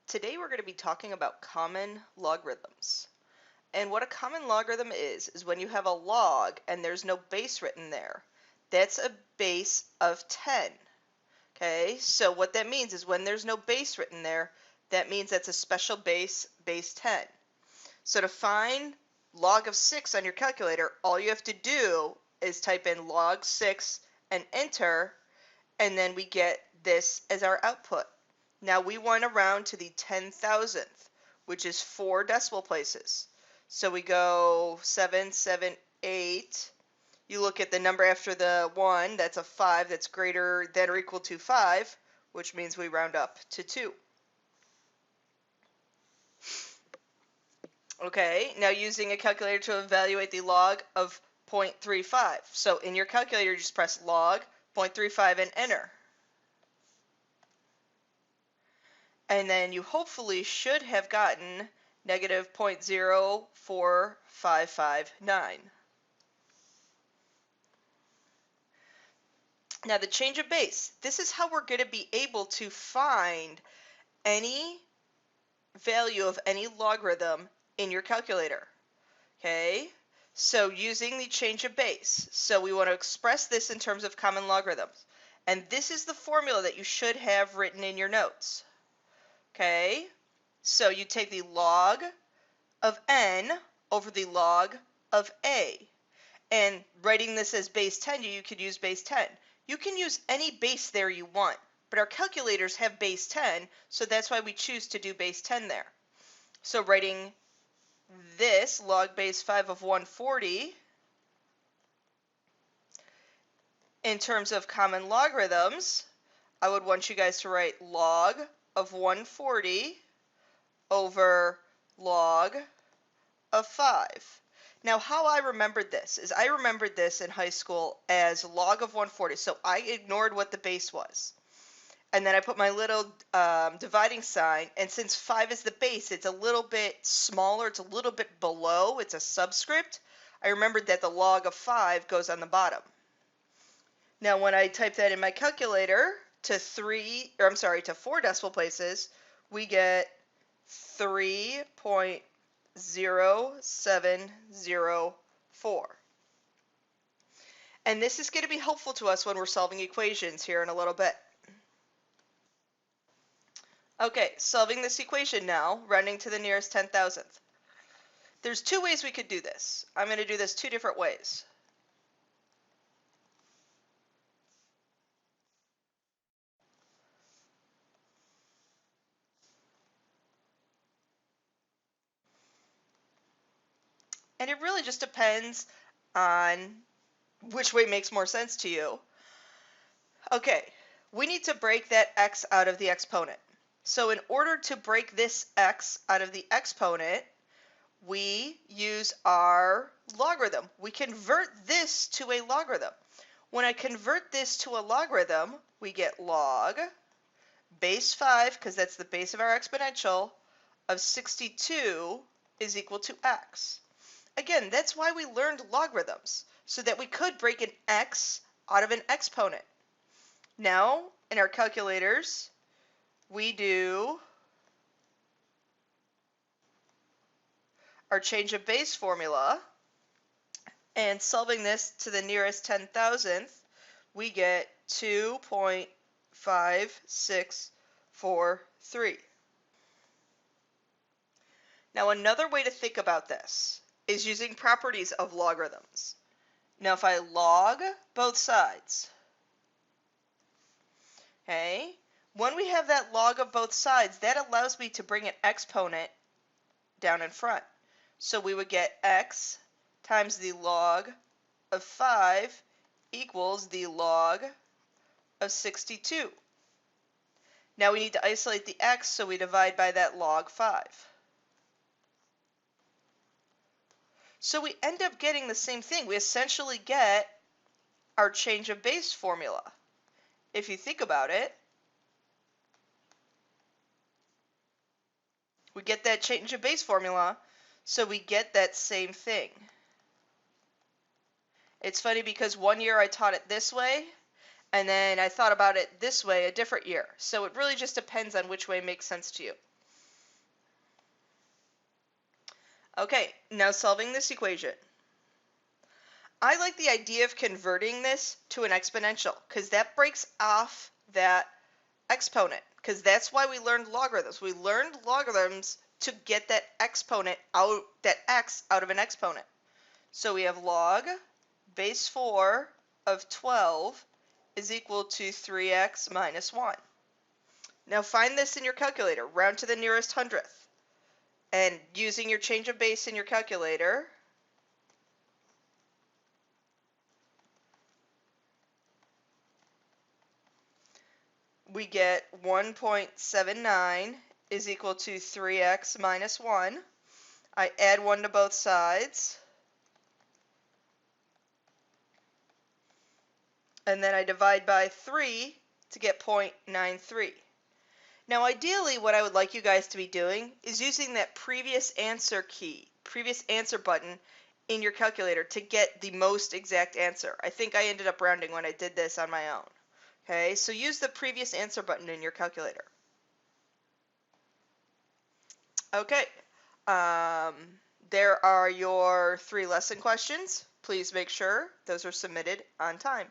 Today we're going to be talking about common logarithms. And what a common logarithm is when you have a log and there's no base written there. That's a base of 10. Okay, so what that means is when there's no base written there, that means that's a special base 10. So to find log of 6 on your calculator, all you have to do is type in log 6 and enter, and then we get this as our output. Now we want to round to the 10,000th, which is 4 decimal places. So we go 7, 7, 8. You look at the number after the 1, that's a 5 that's greater than or equal to 5, which means we round up to 2. Okay, now using a calculator to evaluate the log of 0.35. So in your calculator, just press log 0.35 and enter. And then you hopefully should have gotten negative 0.04559. Now the change of base. This is how we're going to be able to find any value of any logarithm in your calculator. Okay, so using the change of base. So we want to express this in terms of common logarithms. And this is the formula that you should have written in your notes. Okay, so you take the log of n over the log of a. And writing this as base 10, you could use base 10. You can use any base there you want, but our calculators have base 10, so that's why we choose to do base 10 there. So writing this, log base 5 of 140, in terms of common logarithms, I would want you guys to write log of 140 over log of 5. Now, how I remembered this is I remembered this in high school as log of 140. So I ignored what the base was. And then I put my little dividing sign. And since 5 is the base, it's a little bit smaller. It's a little bit below. It's a subscript. I remembered that the log of 5 goes on the bottom. Now, when I type that in my calculator to 4 decimal places, we get 3.0704. And this is going to be helpful to us when we're solving equations here in a little bit. Okay, solving this equation now, rounding to the nearest 10,000th. There's 2 ways we could do this. I'm going to do this 2 different ways. And it really just depends on which way makes more sense to you. Okay, we need to break that x out of the exponent. So in order to break this x out of the exponent, we use our logarithm. We convert this to a logarithm. When I convert this to a logarithm, we get log base 5, because that's the base of our exponential, of 62 is equal to x. Again, that's why we learned logarithms, so that we could break an x out of an exponent. Now, in our calculators, we do our change of base formula, and solving this to the nearest 10,000th, we get 2.5643. Now, another way to think about this is using properties of logarithms. Now, if I log both sides, okay, when we have that log of both sides, that allows me to bring an exponent down in front. So we would get x times the log of 5 equals the log of 62. Now we need to isolate the x, so we divide by that log 5. So we end up getting the same thing. We essentially get our change of base formula. If you think about it, we get that change of base formula, so we get that same thing. It's funny because one year I taught it this way, and then I thought about it this way a different year. So it really just depends on which way makes sense to you. Okay, now solving this equation. I like the idea of converting this to an exponential because that breaks off that exponent, because that's why we learned logarithms. We learned logarithms to get that exponent out, that x out of an exponent. So we have log base 4 of 12 is equal to 3x minus 1. Now find this in your calculator, round to the nearest hundredth. And using your change of base in your calculator, we get 1.79 is equal to 3x minus 1. I add 1 to both sides. And then I divide by 3 to get 0.93. Now ideally what I would like you guys to be doing is using that previous answer key, previous answer button in your calculator to get the most exact answer. I think I ended up rounding when I did this on my own. Okay, so use the previous answer button in your calculator. Okay, there are your 3 lesson questions. Please make sure those are submitted on time.